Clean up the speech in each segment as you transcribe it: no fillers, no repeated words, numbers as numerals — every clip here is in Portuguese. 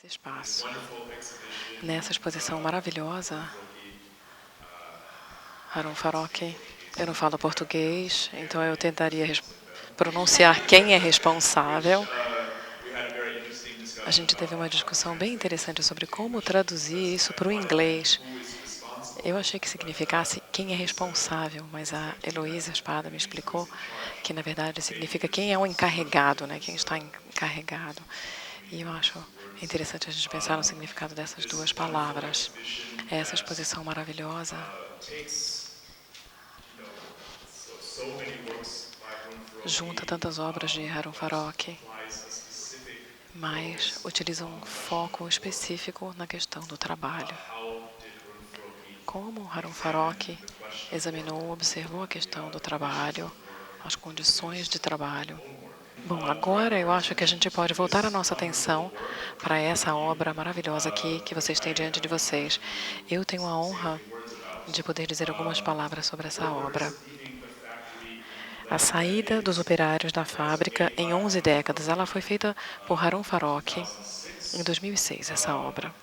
esse espaço. Nessa exposição maravilhosa, Harun Farocki, eu não falo português, então eu tentaria pronunciar quem é responsável. A gente teve uma discussão bem interessante sobre como traduzir isso para o inglês. Eu achei que significasse quem é responsável, mas a Heloísa Espada me explicou que, na verdade, significa quem é o encarregado, né? Quem está encarregado. E eu acho interessante a gente pensar no significado dessas duas palavras. Essa exposição maravilhosa junta tantas obras de Harun Farocki, mas utiliza um foco específico na questão do trabalho. Como Harun Farocki examinou, observou a questão do trabalho, as condições de trabalho. Bom, agora eu acho que a gente pode voltar a nossa atenção para essa obra maravilhosa aqui que vocês têm diante de vocês. Eu tenho a honra de poder dizer algumas palavras sobre essa obra. A saída dos operários da fábrica em 11 décadas. Ela foi feita por Harun Farocki em 2006, essa obra.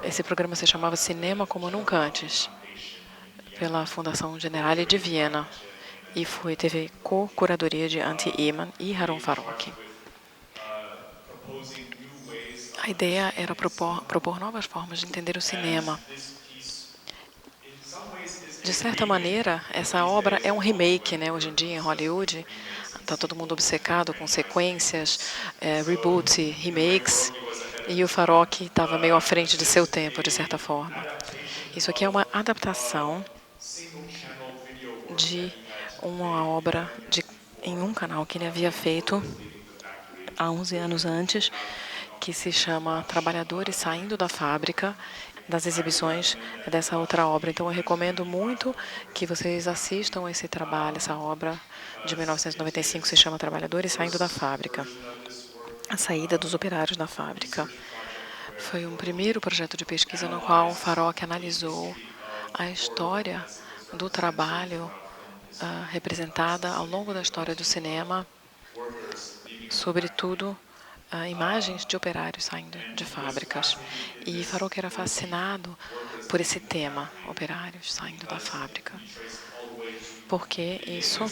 Esse programa se chamava Cinema como Nunca Antes, pela Fundação Generale de Viena, e teve co-curadoria de Ante Eman e Harun Farocki. A ideia era propor novas formas de entender o cinema. De certa maneira, essa obra é um remake, né? Hoje em dia, em Hollywood, está todo mundo obcecado com sequências, reboots, remakes, e o Farocki estava meio à frente de seu tempo, de certa forma. Isso aqui é uma adaptação de uma obra em um canal que ele havia feito há 11 anos antes, que se chama Trabalhadores Saindo da Fábrica, das exibições dessa outra obra. Então, eu recomendo muito que vocês assistam esse trabalho, essa obra de 1995, se chama Trabalhadores Saindo da Fábrica. A saída dos operários da fábrica. Foi um primeiro projeto de pesquisa no qual Farocki analisou a história do trabalho representada ao longo da história do cinema, sobretudo imagens de operários saindo de fábricas. E Farocki era fascinado por esse tema, operários saindo da fábrica, porque isso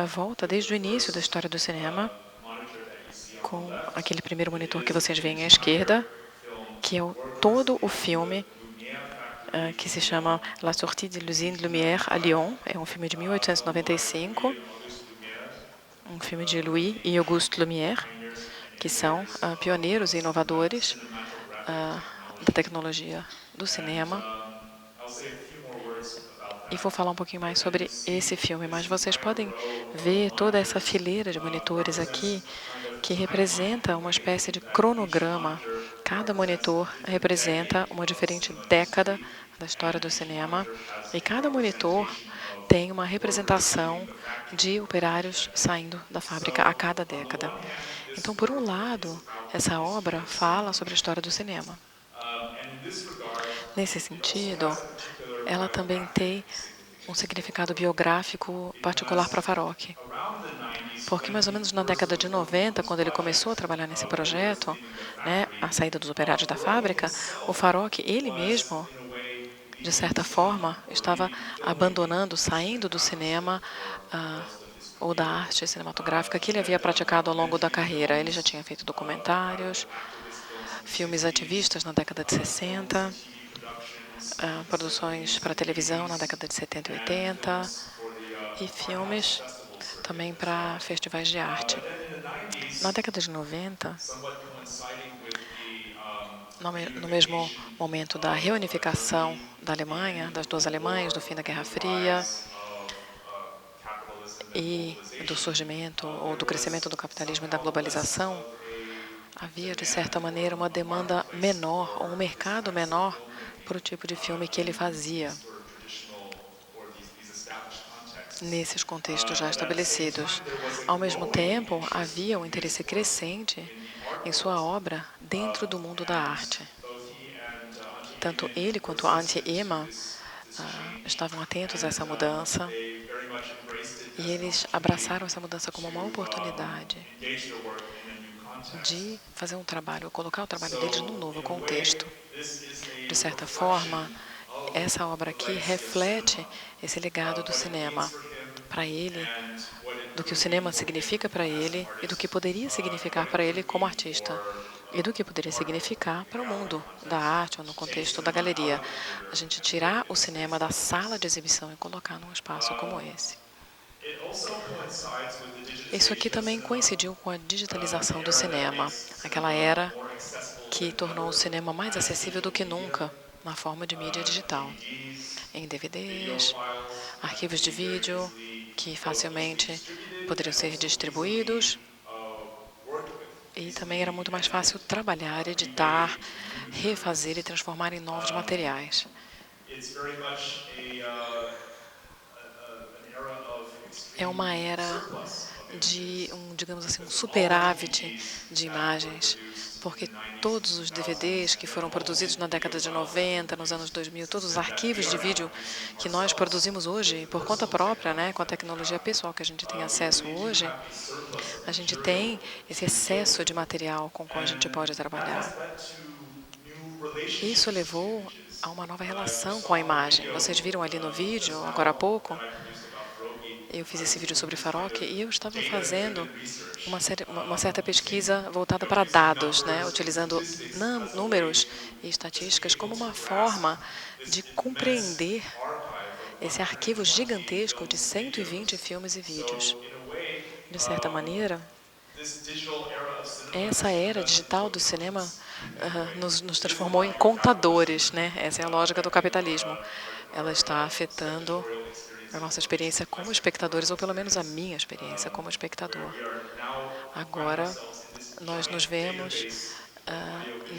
volta desde o início da história do cinema, com aquele primeiro monitor que vocês veem à esquerda, que é todo o filme que se chama La Sortie de l'Usine Lumière à Lyon. É um filme de 1895, um filme de Louis e Auguste Lumière, que são pioneiros e inovadores da tecnologia do cinema. E vou falar um pouquinho mais sobre esse filme, mas vocês podem ver toda essa fileira de monitores aqui, que representa uma espécie de cronograma. Cada monitor representa uma diferente década da história do cinema, e cada monitor tem uma representação de operários saindo da fábrica a cada década. Então, por um lado, essa obra fala sobre a história do cinema. Nesse sentido, ela também tem um significado biográfico particular para Farocki. Porque mais ou menos na década de 90, quando ele começou a trabalhar nesse projeto, né, a saída dos operários da fábrica, o Farocki, ele mesmo, de certa forma, estava abandonando, saindo do cinema ou da arte cinematográfica que ele havia praticado ao longo da carreira. Ele já tinha feito documentários, filmes ativistas na década de 60, produções para televisão na década de 70 e 80, e filmes também para festivais de arte. Na década de 90, no mesmo momento da reunificação da Alemanha, das duas Alemanhas, do fim da Guerra Fria e do surgimento ou do crescimento do capitalismo e da globalização, havia, de certa maneira, uma demanda menor, ou um mercado menor para o tipo de filme que ele fazia nesses contextos já estabelecidos. Ao mesmo tempo, havia um interesse crescente em sua obra dentro do mundo da arte. Tanto ele quanto Ante Eman estavam atentos a essa mudança E eles abraçaram essa mudança como uma oportunidade de fazer um trabalho, colocar o trabalho deles num novo contexto. De certa forma, essa obra aqui reflete esse legado do cinema para ele, do que o cinema significa para ele e do que poderia significar para ele como artista e do que poderia significar para o mundo da arte ou no contexto da galeria. A gente tirar o cinema da sala de exibição e colocar num espaço como esse. Isso aqui também coincidiu com a digitalização do cinema, aquela era que tornou o cinema mais acessível do que nunca na forma de mídia digital, em DVDs, arquivos de vídeo que facilmente poderiam ser distribuídos, e também era muito mais fácil trabalhar, editar, refazer e transformar em novos materiais. É uma era de digamos assim, um superávit de imagens, porque todos os DVDs que foram produzidos na década de 90, nos anos 2000, todos os arquivos de vídeo que nós produzimos hoje por conta própria, né, com a tecnologia pessoal que a gente tem acesso hoje, a gente tem esse excesso de material com o qual a gente pode trabalhar. Isso levou a uma nova relação com a imagem. Vocês viram ali no vídeo, agora há pouco, eu fiz esse vídeo sobre Farok e eu estava fazendo uma certa pesquisa voltada para dados, né, utilizando números e estatísticas como uma forma de compreender esse arquivo gigantesco de 120 filmes e vídeos. De certa maneira, essa era digital do cinema nos transformou em contadores, né? Essa é a lógica do capitalismo. Ela está afetando a nossa experiência como espectadores, ou pelo menos a minha experiência como espectador. Agora, nós nos vemos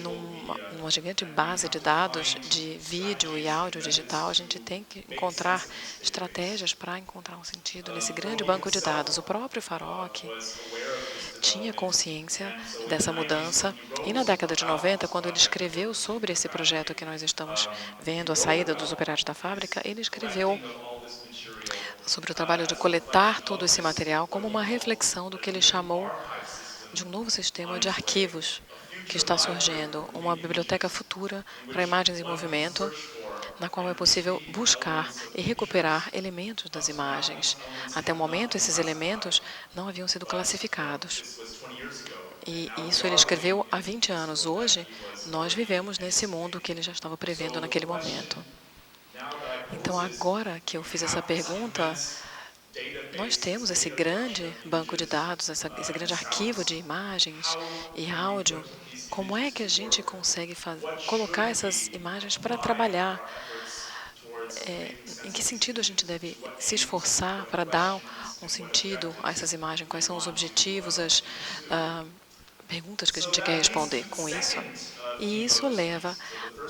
numa gigante base de dados de vídeo e áudio digital. A gente tem que encontrar estratégias para encontrar um sentido nesse grande banco de dados. O próprio Farok tinha consciência dessa mudança e na década de 90, quando ele escreveu sobre esse projeto que nós estamos vendo, a saída dos operários da fábrica, ele escreveu sobre o trabalho de coletar todo esse material como uma reflexão do que ele chamou de um novo sistema de arquivos que está surgindo, uma biblioteca futura para imagens em movimento, na qual é possível buscar e recuperar elementos das imagens. Até o momento, esses elementos não haviam sido classificados. E isso ele escreveu há 20 anos. Hoje, nós vivemos nesse mundo que ele já estava prevendo naquele momento. Então, agora que eu fiz essa pergunta, nós temos esse grande banco de dados, esse grande arquivo de imagens e áudio. Como é que a gente consegue colocar essas imagens para trabalhar? Em que sentido a gente deve se esforçar para dar um sentido a essas imagens? Quais são os objetivos, as perguntas que a gente quer responder com isso? E isso leva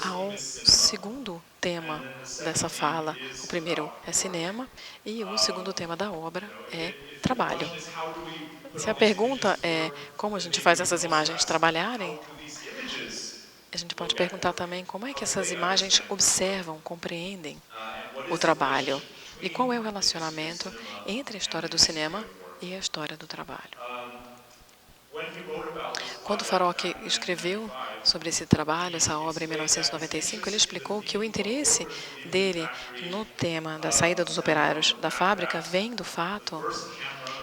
ao segundo tema dessa fala. O primeiro é cinema e o segundo tema da obra é trabalho. Se a pergunta é como a gente faz essas imagens trabalharem, a gente pode perguntar também como é que essas imagens observam, compreendem o trabalho e qual é o relacionamento entre a história do cinema e a história do trabalho. Quando Farok escreveu sobre esse trabalho, essa obra em 1995, ele explicou que o interesse dele no tema da saída dos operários da fábrica vem do fato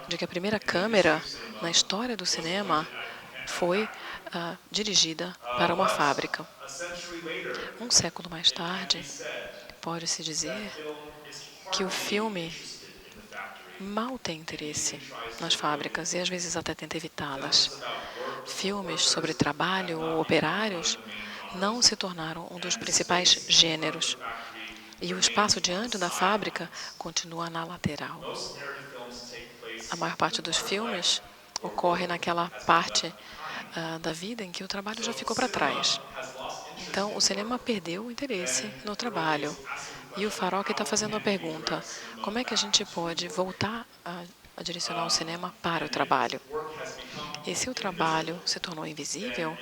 de que a primeira câmera na história do cinema foi dirigida para uma fábrica. Um século mais tarde, pode-se dizer que o filme mal tem interesse nas fábricas e às vezes até tenta evitá-las. Filmes sobre trabalho ou operários não se tornaram um dos principais gêneros. E o espaço diante da fábrica continua na lateral. A maior parte dos filmes ocorre naquela parte da vida em que o trabalho já ficou para trás. Então, o cinema perdeu o interesse no trabalho. E o Farok está fazendo a pergunta: como é que a gente pode voltar a direcionar o cinema para o trabalho? E se o trabalho se tornou invisível,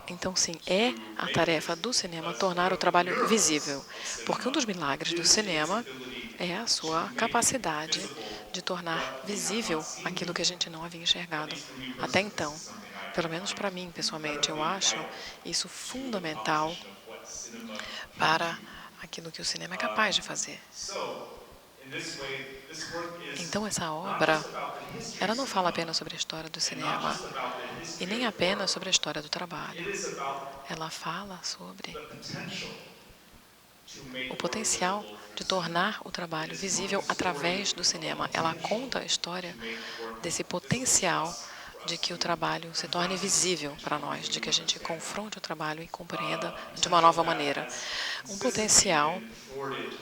então sim, é a tarefa do cinema tornar o trabalho visível. Porque um dos milagres do cinema é a sua capacidade de tornar visível aquilo que a gente não havia enxergado até então. Pelo menos para mim, pessoalmente, eu acho isso fundamental para aquilo que o cinema é capaz de fazer. Então, essa obra, ela não fala apenas sobre a história do cinema e nem apenas sobre a história do trabalho. Ela fala sobre o potencial de tornar o trabalho visível através do cinema. Ela conta a história desse potencial de que o trabalho se torne visível para nós, de que a gente confronte o trabalho e compreenda de uma nova maneira. Um potencial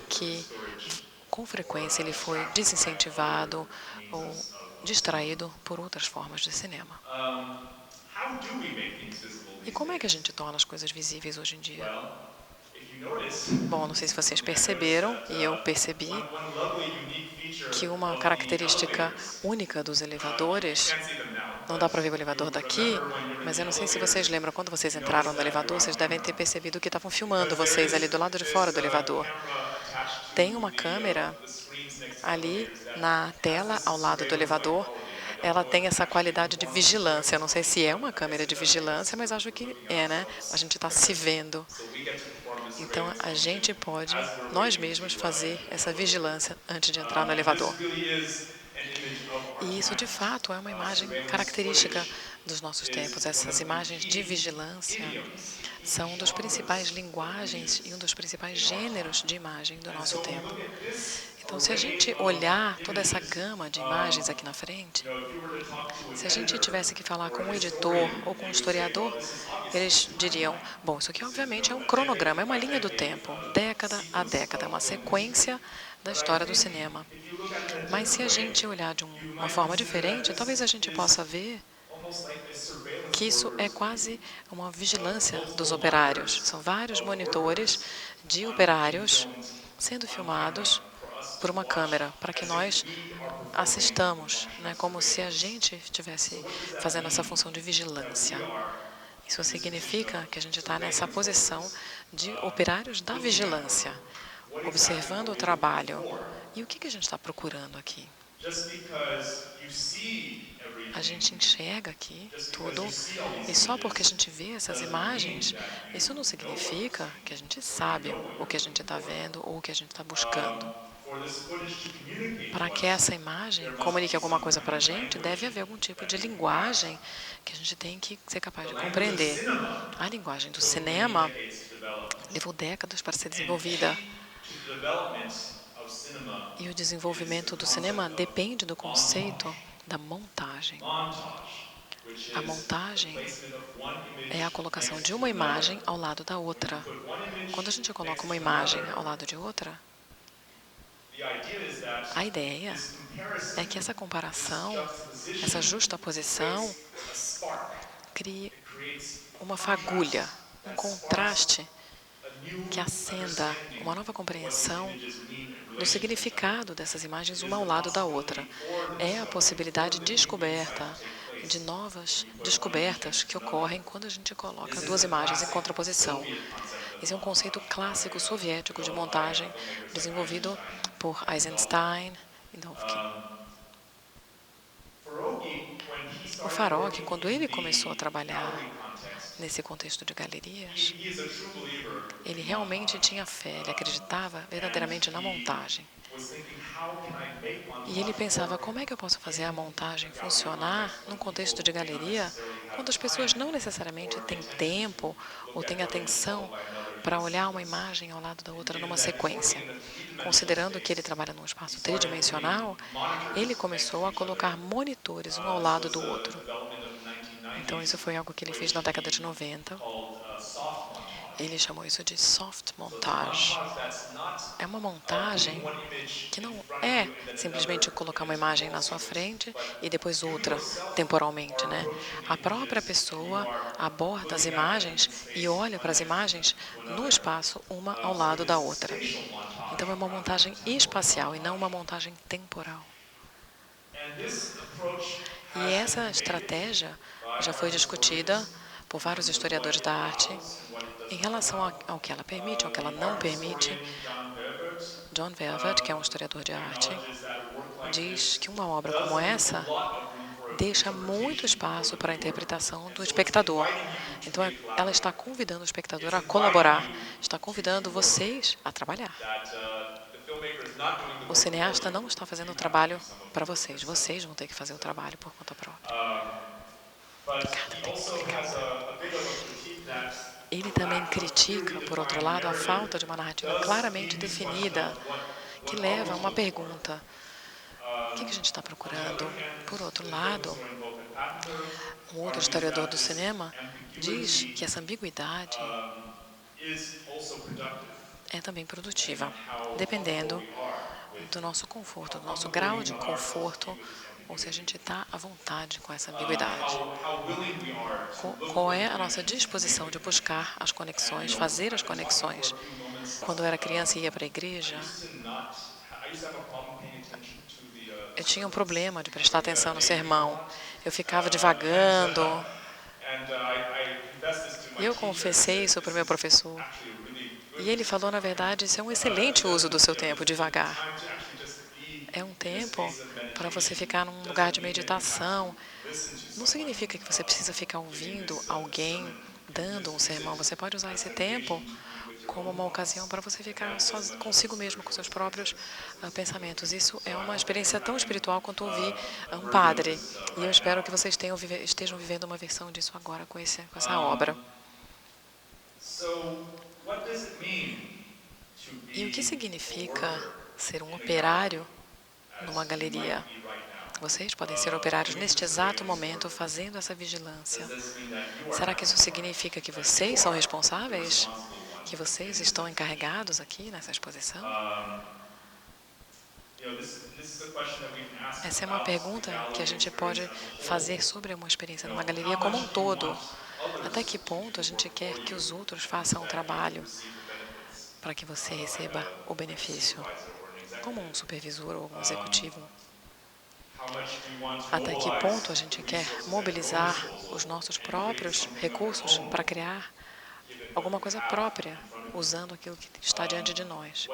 que, com frequência, ele foi desincentivado ou distraído por outras formas de cinema. E como é que a gente torna as coisas visíveis hoje em dia? Bom, não sei se vocês perceberam, e eu percebi, que uma característica única dos elevadores, não dá para ver o elevador daqui, mas eu não sei se vocês lembram, quando vocês entraram no elevador, vocês devem ter percebido que estavam filmando vocês ali do lado de fora do elevador. Tem uma câmera ali na tela ao lado do elevador. Ela tem essa qualidade de vigilância. Eu não sei se é uma câmera de vigilância, mas acho que é, né? A gente está se vendo. Então, a gente pode, nós mesmos, fazer essa vigilância antes de entrar no elevador. E isso, de fato, é uma imagem característica dos nossos tempos. Essas imagens de vigilância são um dos principais linguagens e um dos principais gêneros de imagem do nosso tempo. Então, se a gente olhar toda essa gama de imagens aqui na frente, se a gente tivesse que falar com um editor ou com um historiador, eles diriam, bom, isso aqui obviamente é um cronograma, é uma linha do tempo, década a década, é uma sequência da história do cinema. Mas se a gente olhar de uma forma diferente, talvez a gente possa ver que isso é quase uma vigilância dos operários. São vários monitores de operários sendo filmados por uma câmera, para que nós assistamos, né, como se a gente estivesse fazendo essa função de vigilância. Isso significa que a gente está nessa posição de operários da vigilância, observando o trabalho. E o que a gente está procurando aqui? A gente enxerga aqui tudo, e só porque a gente vê essas imagens, isso não significa que a gente sabe o que a gente está vendo ou o que a gente está buscando. Para que essa imagem comunique alguma coisa para a gente, deve haver algum tipo de linguagem que a gente tem que ser capaz de compreender. A linguagem do cinema levou décadas para ser desenvolvida. E o desenvolvimento do cinema depende do conceito da montagem. A montagem é a colocação de uma imagem ao lado da outra. Quando a gente coloca uma imagem ao lado de outra, a ideia é que essa comparação, essa justaposição, crie uma fagulha, um contraste que acenda uma nova compreensão do significado dessas imagens uma ao lado da outra. É a possibilidade de descoberta, de novas descobertas que ocorrem quando a gente coloca duas imagens em contraposição. Esse é um conceito clássico soviético de montagem, desenvolvido por Eisenstein e Dovkin. O Farok, quando ele começou a trabalhar nesse contexto de galerias, ele realmente tinha fé, ele acreditava verdadeiramente na montagem. E ele pensava, como é que eu posso fazer a montagem funcionar num contexto de galeria, quando as pessoas não necessariamente têm tempo ou têm atenção para olhar uma imagem ao lado da outra numa sequência. Considerando que ele trabalha num espaço tridimensional, ele começou a colocar monitores um ao lado do outro. Então, isso foi algo que ele fez na década de 90. Ele chamou isso de soft montage. É uma montagem que não é simplesmente colocar uma imagem na sua frente e depois outra, temporalmente, né? A própria pessoa aborda as imagens e olha para as imagens no espaço, uma ao lado da outra. Então, é uma montagem espacial e não uma montagem temporal. E essa estratégia já foi discutida por vários historiadores da arte em relação ao que ela permite, ao que ela não permite. John Velvet, que é um historiador de arte, diz que uma obra como essa deixa muito espaço para a interpretação do espectador. Então, ela está convidando o espectador a colaborar, está convidando vocês a trabalhar. O cineasta não está fazendo o trabalho para vocês. Vocês vão ter que fazer o trabalho por conta própria. Obrigada, obrigada. Ele também critica, por outro lado, a falta de uma narrativa claramente definida, que leva a uma pergunta: o que a gente está procurando? Por outro lado, um outro historiador do cinema diz que essa ambiguidade é também produtiva, dependendo do nosso conforto, do nosso grau de conforto, ou se a gente está à vontade com essa ambiguidade. Qual é a nossa disposição de buscar as conexões, fazer as conexões? Quando eu era criança e ia para a igreja, eu tinha um problema de prestar atenção no sermão. Eu ficava divagando. E eu confessei isso para o meu professor. E ele falou, na verdade, isso é um excelente uso do seu tempo, devagar. É um tempo para você ficar num lugar de meditação. Não significa que você precisa ficar ouvindo alguém dando um sermão. Você pode usar esse tempo como uma ocasião para você ficar consigo mesmo, com seus próprios pensamentos. Isso é uma experiência tão espiritual quanto ouvir um padre. E eu espero que vocês estejam vivendo uma versão disso agora com essa obra. E o que significa ser um operário numa galeria? Vocês podem ser operários neste exato momento fazendo essa vigilância. Será que isso significa que vocês são responsáveis? Que vocês estão encarregados aqui nessa exposição? Essa é uma pergunta que a gente pode fazer sobre uma experiência numa galeria como um todo. Até que ponto a gente quer que os outros façam o trabalho para que você receba o benefício, como um supervisor ou um executivo? Até que ponto a gente quer mobilizar os nossos próprios recursos para criar alguma coisa própria, usando aquilo que está diante de nós?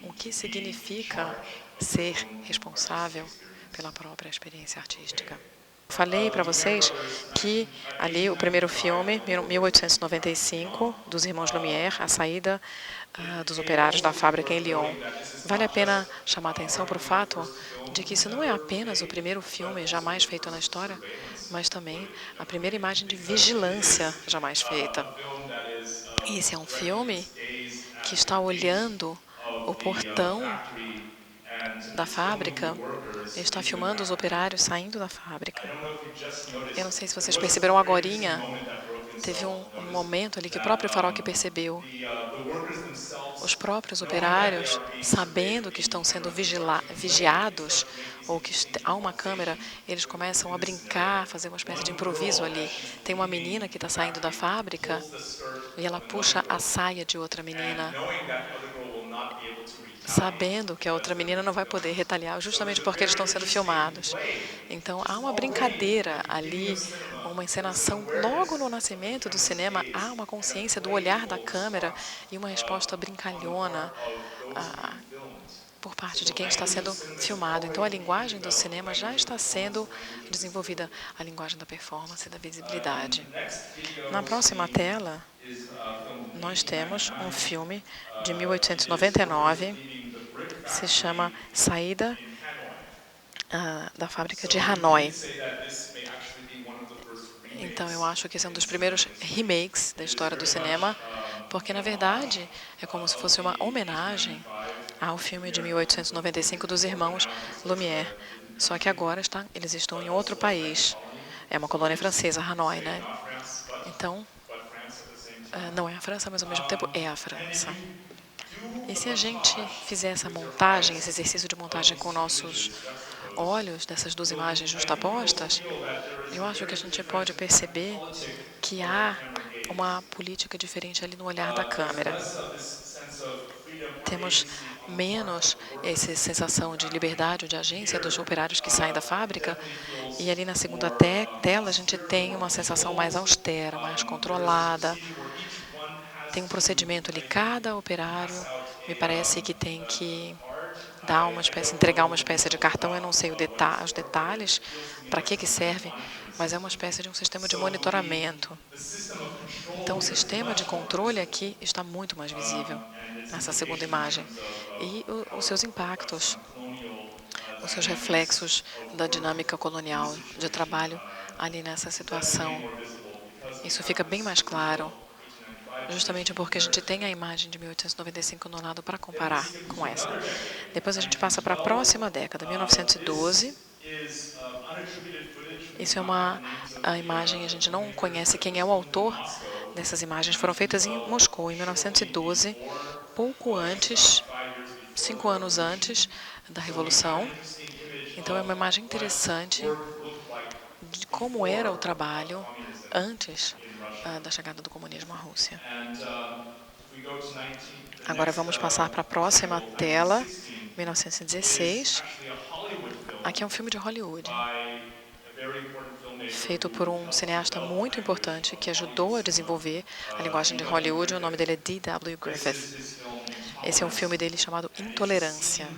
O que significa ser responsável pela própria experiência artística? Falei para vocês que ali o primeiro filme, 1895, dos irmãos Lumière, a saída dos operários da fábrica em Lyon. Vale a pena chamar a atenção para o fato de que isso não é apenas o primeiro filme jamais feito na história, mas também a primeira imagem de vigilância jamais feita. Esse é um filme que está olhando o portão da fábrica, está filmando os operários saindo da fábrica. Eu não sei se vocês perceberam agorinha, teve um momento ali que o próprio Farok percebeu. Os próprios operários, sabendo que estão sendo vigiados, ou que há uma câmera, eles começam a brincar, fazer uma espécie de improviso ali. Tem uma menina que está saindo da fábrica e ela puxa a saia de outra menina, sabendo que a outra menina não vai poder retaliar, justamente porque eles estão sendo filmados. Então, há uma brincadeira ali, uma encenação. Logo no nascimento do cinema, há uma consciência do olhar da câmera e uma resposta brincalhona por parte de quem está sendo filmado. Então, a linguagem do cinema já está sendo desenvolvida, a linguagem da performance e da visibilidade. Na próxima tela, nós temos um filme de 1899, se chama Saída da Fábrica de Hanoi. Então, eu acho que esse é um dos primeiros remakes da história do cinema, porque, na verdade, é como se fosse uma homenagem ao filme de 1895 dos irmãos Lumière. Só que agora eles estão em outro país. É uma colônia francesa, Hanoi, né? Então, não é a França, mas ao mesmo tempo é a França. E se a gente fizer essa montagem, esse exercício de montagem com nossos olhos, dessas duas imagens justapostas, eu acho que a gente pode perceber que há uma política diferente ali no olhar da câmera. Temos menos essa sensação de liberdade ou de agência dos operários que saem da fábrica, e ali na segunda tela a gente tem uma sensação mais austera, mais controlada. tem um procedimento ali. Cada operário me parece que tem que dar uma espécie, entregar uma espécie de cartão. Eu não sei os detalhes, para que serve, mas é uma espécie de um sistema de monitoramento. Então, o sistema de controle aqui está muito mais visível nessa segunda imagem. E os seus impactos, os seus reflexos da dinâmica colonial de trabalho ali nessa situação. Isso fica bem mais claro, justamente porque a gente tem a imagem de 1895 no lado para comparar com essa. Depois a gente passa para a próxima década, 1912. Isso é a imagem, a gente não conhece quem é o autor dessas imagens. Foram feitas em Moscou, em 1912, pouco antes, 5 anos antes da Revolução. Então é uma imagem interessante de como era o trabalho antes da chegada do comunismo à Rússia. Agora vamos passar para a próxima tela, 1916. Aqui é um filme de Hollywood, feito por um cineasta muito importante que ajudou a desenvolver a linguagem de Hollywood. O nome dele é D.W. Griffith. Esse é um filme dele chamado Intolerância.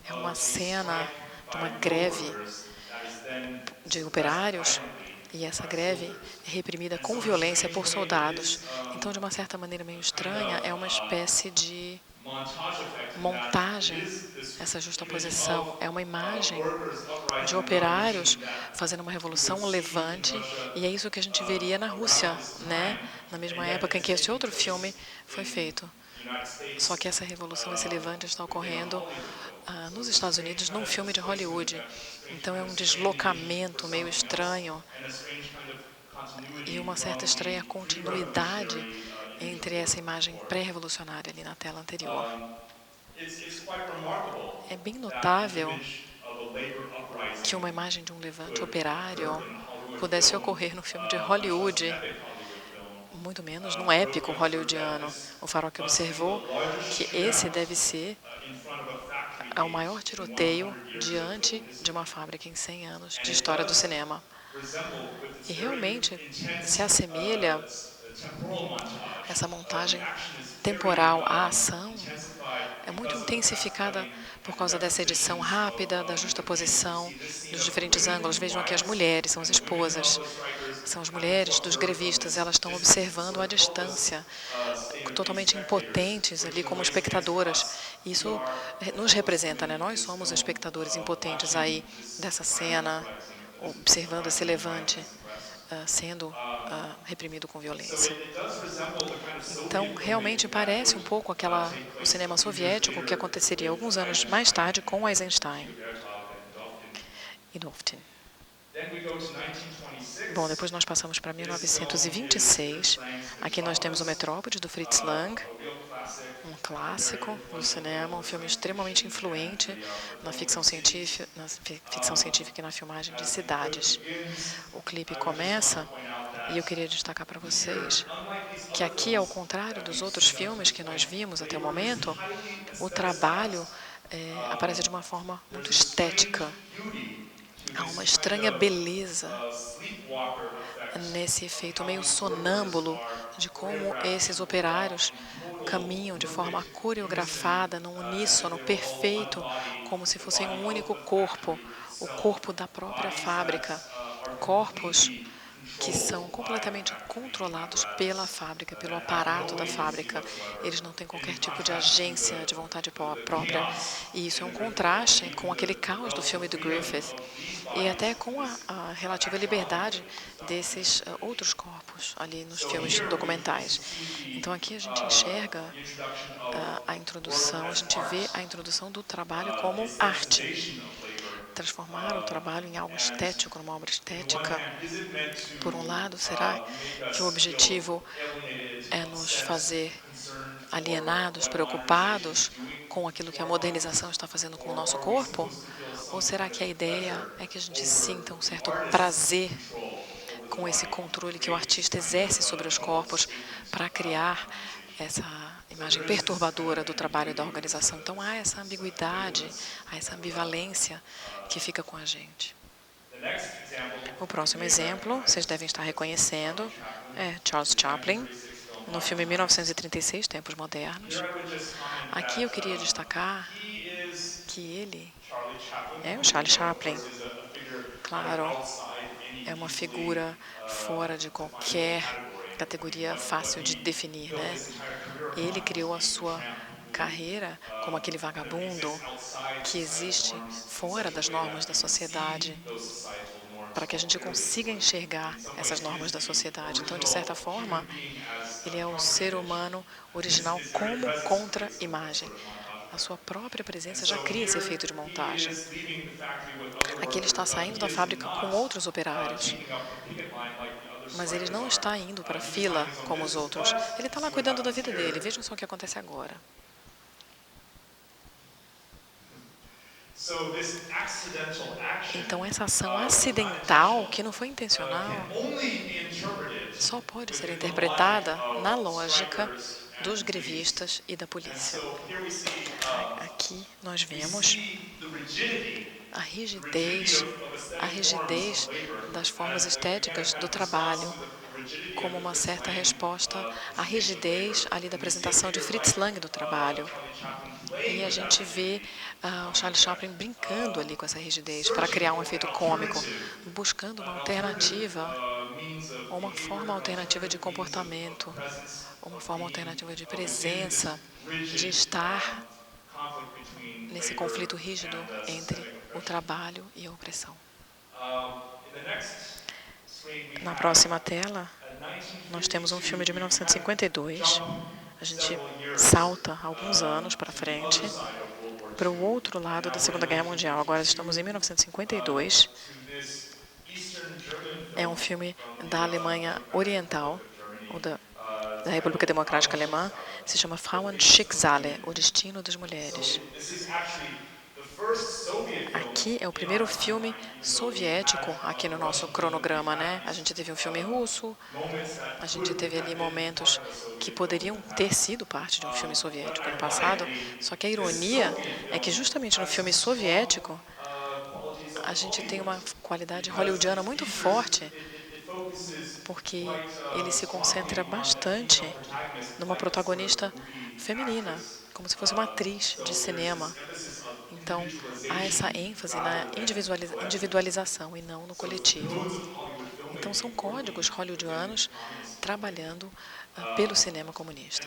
É uma cena de uma greve de operários, e essa greve é reprimida com violência por soldados. Então, de uma certa maneira meio estranha, é uma espécie de montagem, essa justaposição. É uma imagem de operários fazendo uma revolução, um levante, e é isso que a gente veria na Rússia, né? Na mesma época em que esse outro filme foi feito. Só que essa revolução, esse levante está ocorrendo nos Estados Unidos, num filme de Hollywood. Então é um deslocamento meio estranho e uma certa estranha continuidade entre essa imagem pré-revolucionária ali na tela anterior. É bem notável que uma imagem de um levante operário pudesse ocorrer no filme de Hollywood, muito menos num épico hollywoodiano. O Farok observou que esse deve ser o maior tiroteio diante de uma fábrica em 100 anos de história do cinema. E realmente se assemelha essa montagem temporal. A ação é muito intensificada por causa dessa edição rápida, da justaposição dos diferentes ângulos. Vejam aqui as mulheres, são as esposas, são as mulheres dos grevistas. Elas estão observando à distância, totalmente impotentes ali como espectadoras. Isso nos representa, né? Nós somos espectadores impotentes aí dessa cena, observando esse levante sendo reprimido com violência. Então, realmente parece um pouco o cinema soviético que aconteceria alguns anos mais tarde com Eisenstein e Dovtin. Bom, depois nós passamos para 1926. Aqui nós temos o Metrópole, do Fritz Lang, um clássico do cinema, um filme extremamente influente na ficção científica e na filmagem de cidades. O clipe começa, e eu queria destacar para vocês que aqui, ao contrário dos outros filmes que nós vimos até o momento, o trabalho aparece de uma forma muito estética. Há uma estranha beleza nesse efeito meio sonâmbulo de como esses operários caminham de forma coreografada, num uníssono perfeito, como se fossem um único corpo, o corpo da própria fábrica. Corpos que são completamente controlados pela fábrica, pelo aparato da fábrica. Eles não têm qualquer tipo de agência de vontade própria. E isso é um contraste com aquele caos do filme do Griffith e até com a relativa liberdade desses outros corpos ali nos filmes documentais. Então aqui a gente enxerga a introdução, a gente vê a introdução do trabalho como arte. Transformar o trabalho em algo estético, numa obra estética. Por um lado, será que o objetivo é nos fazer alienados, preocupados com aquilo que a modernização está fazendo com o nosso corpo? Ou será que a ideia é que a gente sinta um certo prazer com esse controle que o artista exerce sobre os corpos para criar essa imagem perturbadora do trabalho e da organização? Então há essa ambiguidade, há essa ambivalência que fica com a gente. O próximo exemplo, vocês devem estar reconhecendo, é Charles Chaplin, no filme 1936, Tempos Modernos. Aqui eu queria destacar que ele é o Charlie Chaplin. Claro, é uma figura fora de qualquer categoria fácil de definir, né? Ele criou a sua carreira como aquele vagabundo que existe fora das normas da sociedade, para que a gente consiga enxergar essas normas da sociedade. Então, de certa forma, ele é o ser humano original como contra-imagem. A sua própria presença já cria esse efeito de montagem. Aqui ele está saindo da fábrica com outros operários, mas ele não está indo para a fila como os outros. Ele está lá cuidando da vida dele. Vejam só o que acontece agora. Então, essa ação acidental, que não foi intencional, só pode ser interpretada na lógica dos grevistas e da polícia. Aqui nós vemos a rigidez das formas estéticas do trabalho, como uma certa resposta à rigidez ali da apresentação de Fritz Lang do trabalho. E a gente vê o Charlie Chaplin brincando ali com essa rigidez para criar um efeito cômico, buscando uma alternativa, uma forma alternativa de comportamento, uma forma alternativa de presença, de estar nesse conflito rígido entre o trabalho e a opressão. Na próxima tela, nós temos um filme de 1952. A gente salta alguns anos para frente, para o outro lado da Segunda Guerra Mundial. Agora estamos em 1952. É um filme da Alemanha Oriental, ou da República Democrática Alemã. Se chama Frauenschicksale, o destino das mulheres. Aqui é o primeiro filme soviético aqui no nosso cronograma, né? A gente teve um filme russo, a gente teve ali momentos que poderiam ter sido parte de um filme soviético no passado, só que a ironia é que justamente no filme soviético a gente tem uma qualidade hollywoodiana muito forte, porque ele se concentra bastante numa protagonista feminina, como se fosse uma atriz de cinema. Então, há essa ênfase na individualização e não no coletivo. Então, são códigos hollywoodianos trabalhando pelo cinema comunista.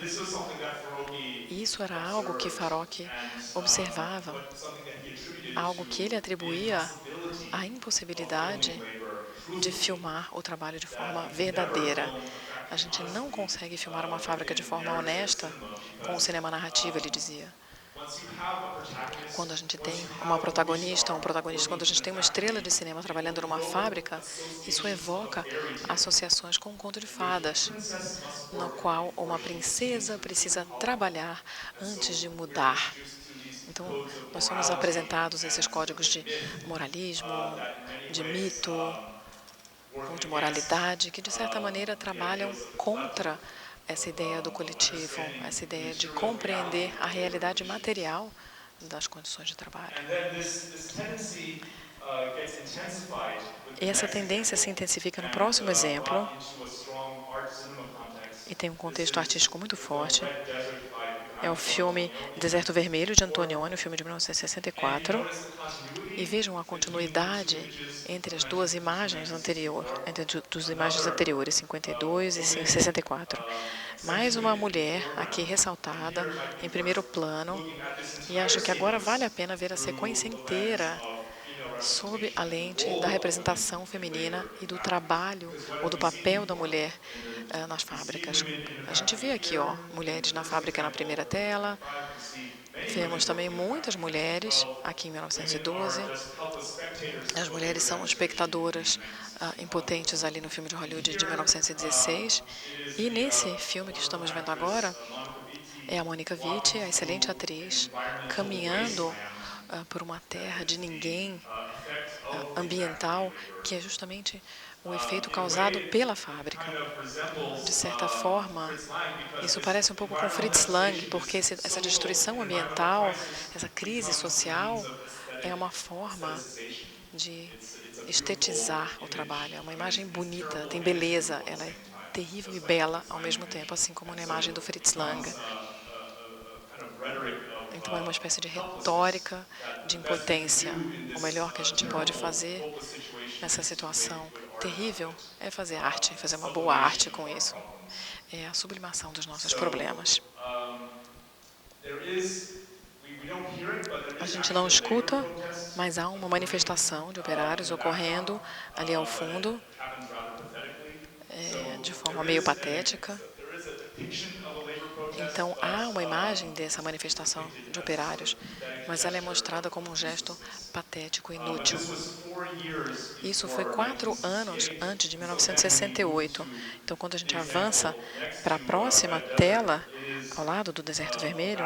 E isso era algo que Farok observava, algo que ele atribuía à impossibilidade de filmar o trabalho de forma verdadeira. A gente não consegue filmar uma fábrica de forma honesta com o cinema narrativo, ele dizia. Quando a gente tem uma protagonista, um protagonista, quando a gente tem uma estrela de cinema trabalhando numa fábrica, isso evoca associações com um conto de fadas, no qual uma princesa precisa trabalhar antes de mudar. Então, nós somos apresentados a esses códigos de moralismo, de mito, ou de moralidade, que de certa maneira trabalham contra essa ideia do coletivo, essa ideia de compreender a realidade material das condições de trabalho. E essa tendência se intensifica no próximo exemplo, e tem um contexto artístico muito forte. É o filme Deserto Vermelho, de Antonioni, o filme de 1964. E vejam a continuidade entre as duas imagens anteriores, entre as imagens anteriores, 52 e 64. Mais uma mulher aqui ressaltada em primeiro plano, e acho que agora vale a pena ver a sequência inteira sob a lente da representação feminina e do trabalho ou do papel da mulher nas fábricas. A gente vê aqui, mulheres na fábrica na primeira tela. Vemos também muitas mulheres aqui em 1912. As mulheres são espectadoras impotentes ali no filme de Hollywood de 1916. E nesse filme que estamos vendo agora, é a Monica Vitti, a excelente atriz, caminhando por uma terra de ninguém ambiental, que é justamente o efeito causado pela fábrica. De certa forma, isso parece um pouco com Fritz Lang, porque essa destruição ambiental, essa crise social, é uma forma de estetizar o trabalho. É uma imagem bonita, tem beleza, ela terrível e bela ao mesmo tempo, assim como na imagem do Fritz Lang. Então é uma espécie de retórica de impotência. O melhor que a gente pode fazer nessa situação terrível é fazer arte, fazer uma boa arte com isso. É a sublimação dos nossos problemas. A gente não escuta, mas há uma manifestação de operários ocorrendo ali ao fundo, de forma meio patética. Então, há uma imagem dessa manifestação de operários, mas ela é mostrada como um gesto patético e inútil. Isso foi 4 anos antes de 1968. Então, quando a gente avança para a próxima tela, ao lado do Deserto Vermelho,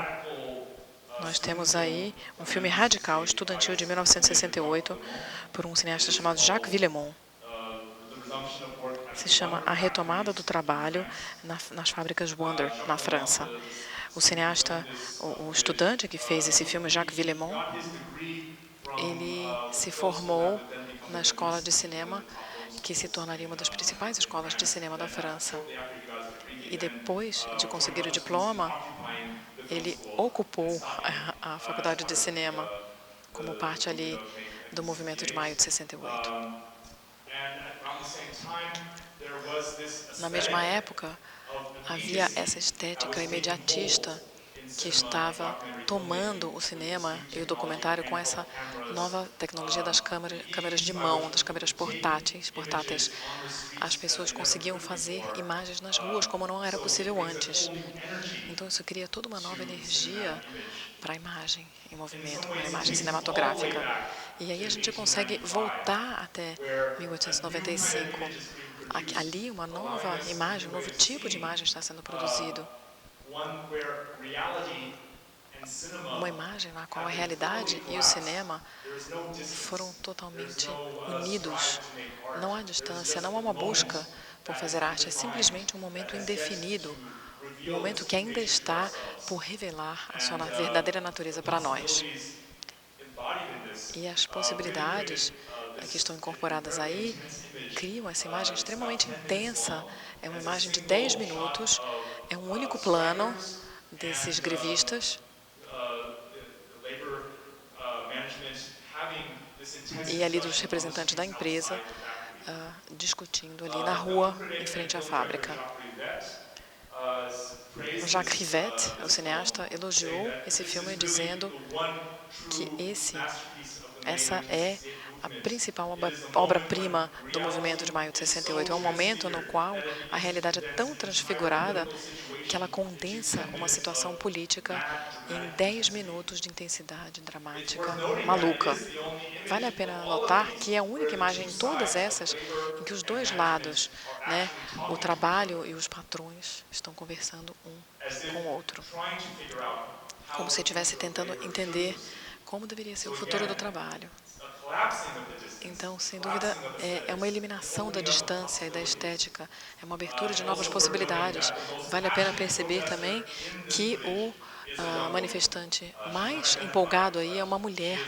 nós temos aí um filme radical estudantil de 1968 por um cineasta chamado Jacques Villemont. Se chama A Retomada do Trabalho nas Fábricas Wonder, na França. O cineasta, o estudante que fez esse filme, Jacques Villemont, ele se formou na escola de cinema que se tornaria uma das principais escolas de cinema da França. E depois de conseguir o diploma, ele ocupou a faculdade de cinema como parte ali do movimento de maio de 68. Na mesma época, havia essa estética imediatista que estava tomando o cinema e o documentário com essa nova tecnologia das câmeras de mão, das câmeras portáteis. As pessoas conseguiam fazer imagens nas ruas como não era possível antes. Então, isso cria toda uma nova energia para a imagem em movimento, para a imagem cinematográfica. E aí a gente consegue voltar até 1895. Ali, uma nova imagem, um novo tipo de imagem está sendo produzido. Uma imagem na qual a realidade e o cinema foram totalmente unidos. Não há distância, não há uma busca por fazer arte, é simplesmente um momento indefinido, um momento que ainda está por revelar a sua verdadeira natureza para nós. E as possibilidades que estão incorporadas aí criam essa imagem extremamente intensa. É uma imagem de 10 minutos, é um único plano desses grevistas e ali dos representantes da empresa discutindo ali na rua, em frente à fábrica. Jacques Rivette, o cineasta, elogiou esse filme dizendo que essa é a principal obra-prima do movimento de maio de 68. É um momento no qual a realidade é tão transfigurada que ela condensa uma situação política em 10 minutos de intensidade dramática maluca. Vale a pena notar que é a única imagem em todas essas em que os dois lados, né, o trabalho e os patrões, estão conversando um com o outro, como se estivesse tentando entender como deveria ser o futuro do trabalho. Então, sem dúvida, é uma eliminação da distância e da estética, é uma abertura de novas possibilidades. Vale a pena perceber também que o manifestante mais empolgado aí é uma mulher.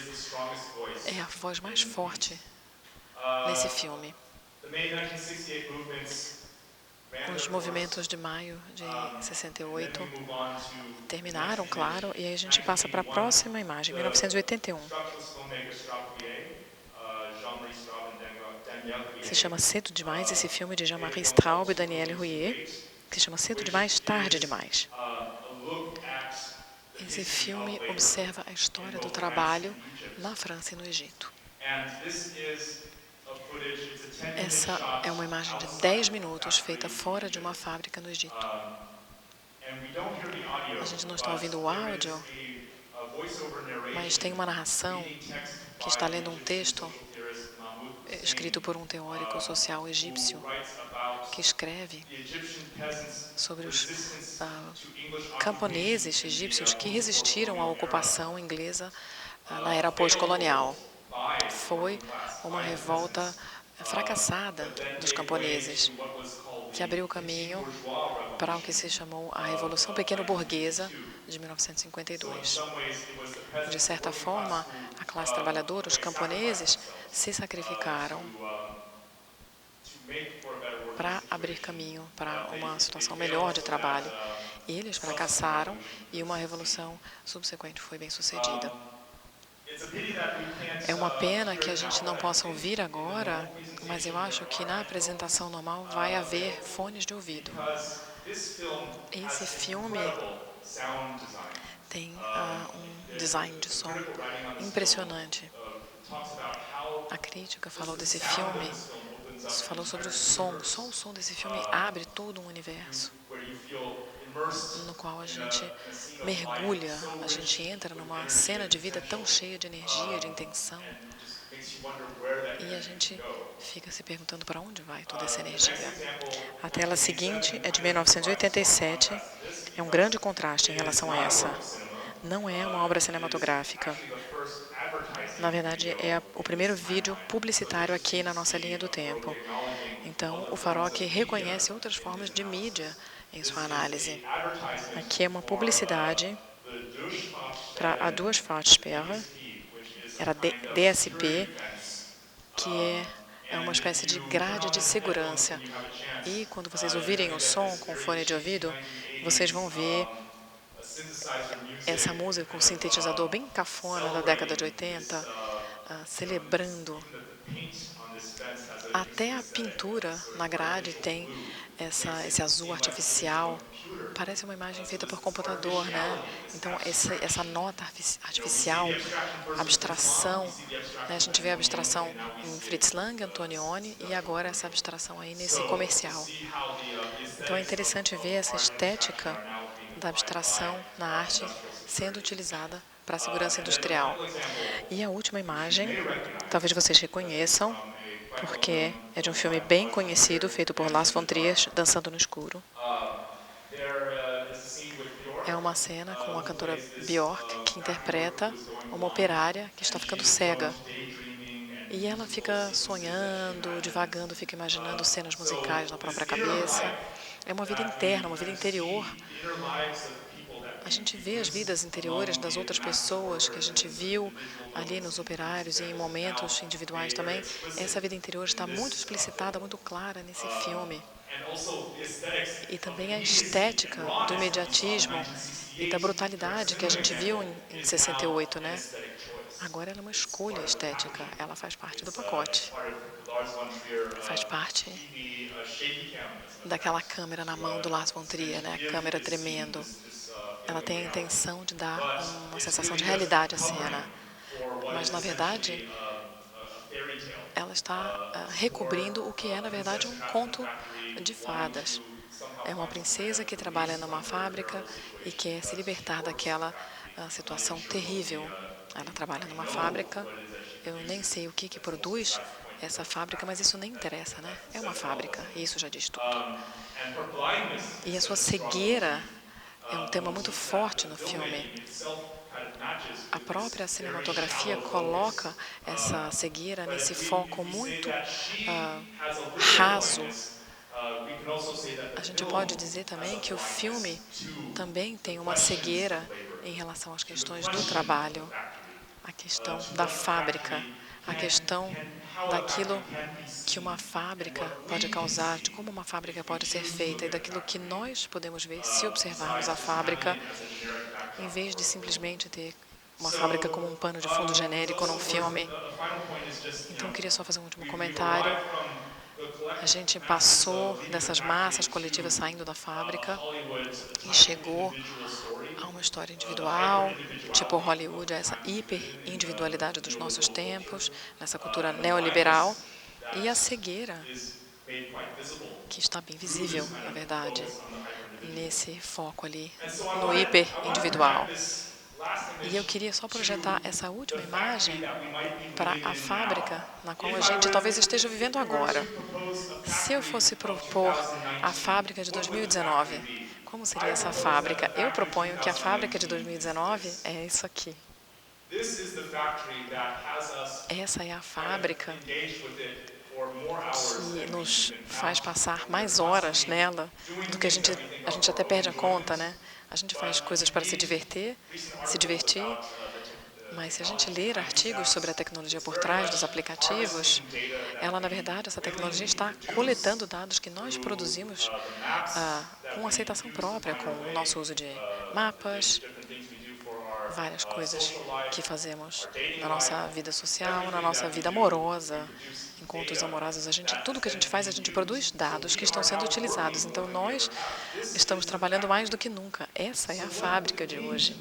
É a voz mais forte nesse filme. Os movimentos de maio de 68 terminaram, claro, e aí a gente passa para a próxima imagem, 1981. Se chama Cedo Demais, esse filme de Jean-Marie Straub e Danielle Rouillet, que se chama Cedo Demais, Tarde Demais. Esse filme observa a história do trabalho na França e no Egito. Essa é uma imagem de 10 minutos feita fora de uma fábrica no Egito. A gente não está ouvindo o áudio, mas tem uma narração que está lendo um texto escrito por um teórico social egípcio que escreve sobre os camponeses egípcios que resistiram à ocupação inglesa na era pós-colonial. Foi uma revolta fracassada dos camponeses que abriu o caminho para o que se chamou a Revolução Pequeno-Burguesa de 1952. De certa forma, a classe trabalhadora, os camponeses, se sacrificaram para abrir caminho para uma situação melhor de trabalho. Eles fracassaram e uma revolução subsequente foi bem sucedida. É uma pena que a gente não possa ouvir agora, mas eu acho que na apresentação normal vai haver fones de ouvido. Esse filme tem um design de som impressionante. A crítica falou desse filme, falou sobre o som. Só o som desse filme abre todo um universo no qual a gente mergulha, a gente entra numa cena de vida tão cheia de energia, de intenção, e a gente fica se perguntando para onde vai toda essa energia. A tela seguinte é de 1987, é um grande contraste em relação a essa. Não é uma obra cinematográfica. Na verdade, é o primeiro vídeo publicitário aqui na nossa linha do tempo. Então, o Farok reconhece outras formas de mídia em sua análise. Aqui é uma publicidade para a duas Fahrtsperre, era DSP, que é uma espécie de grade de segurança. E quando vocês ouvirem o som com fone de ouvido, vocês vão ver essa música com sintetizador bem cafona da década de 80, celebrando. Até a pintura na grade tem esse azul artificial. Parece uma imagem feita por computador, né? Então, essa nota artificial, abstração, né? A gente vê a abstração em Fritz Lang, Antonioni, e agora essa abstração aí nesse comercial. Então, é interessante ver essa estética da abstração na arte sendo utilizada para a segurança industrial. E a última imagem, talvez vocês reconheçam, porque é de um filme bem conhecido, feito por Lars von Trier, Dançando no Escuro. É uma cena com a cantora Björk, que interpreta uma operária que está ficando cega. E ela fica sonhando, divagando, fica imaginando cenas musicais na própria cabeça. É uma vida interna, uma vida interior. A gente vê as vidas interiores das outras pessoas que a gente viu ali nos operários e em momentos individuais também. Essa vida interior está muito explicitada, muito clara nesse filme. E também a estética do imediatismo e da brutalidade que a gente viu em 68, né? Agora ela é uma escolha estética, ela faz parte do pacote. Faz parte daquela câmera na mão do Lars von Trier, né? A câmera tremendo. Ela tem a intenção de dar uma sensação de realidade à cena, mas, na verdade, ela está recobrindo o que é, na verdade, um conto de fadas. É uma princesa que trabalha numa fábrica e quer se libertar daquela situação terrível. Ela trabalha numa fábrica, eu nem sei o que produz essa fábrica, mas isso nem interessa, né? É uma fábrica, e isso já diz tudo. E a sua cegueira é um tema muito forte no filme. A própria cinematografia coloca essa cegueira nesse foco muito raso. A gente pode dizer também que o filme também tem uma cegueira em relação às questões do trabalho, a questão da fábrica, a questão daquilo que uma fábrica pode causar, de como uma fábrica pode ser feita e daquilo que nós podemos ver se observarmos a fábrica, em vez de simplesmente ter uma fábrica como um pano de fundo genérico num filme. Então, eu queria só fazer um último comentário. A gente passou dessas massas coletivas saindo da fábrica e chegou a uma história individual, tipo Hollywood, a essa hiper-individualidade dos nossos tempos, nessa cultura neoliberal, e a cegueira, que está bem visível, na verdade, nesse foco ali, no hiper-individual. E eu queria só projetar essa última imagem para a fábrica na qual a gente talvez esteja vivendo agora. Se eu fosse propor a fábrica de 2019, como seria essa fábrica? Eu proponho que a fábrica de 2019 é isso aqui. Essa é a fábrica que nos faz passar mais horas nela do que a gente até perde a conta, né? A gente faz coisas para se divertir. Mas se a gente ler artigos sobre a tecnologia por trás dos aplicativos, na verdade, essa tecnologia está coletando dados que nós produzimos com aceitação própria, com o nosso uso de mapas, várias coisas que fazemos na nossa vida social, na nossa vida amorosa, encontros amorosos. Tudo que a gente faz, a gente produz dados que estão sendo utilizados. Então, nós estamos trabalhando mais do que nunca. Essa é a fábrica de hoje.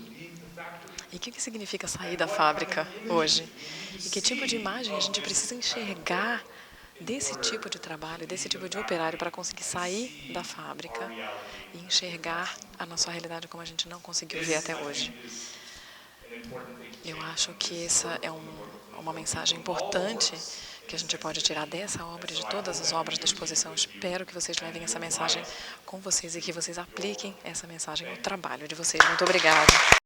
E o que significa sair da fábrica hoje? E que tipo de imagem a gente precisa enxergar desse tipo de trabalho, desse tipo de operário para conseguir sair da fábrica e enxergar a nossa realidade como a gente não conseguiu ver até hoje. Eu acho que essa é uma mensagem importante que a gente pode tirar dessa obra e de todas as obras da exposição. Espero que vocês levem essa mensagem com vocês e que vocês apliquem essa mensagem ao trabalho de vocês. Muito obrigada.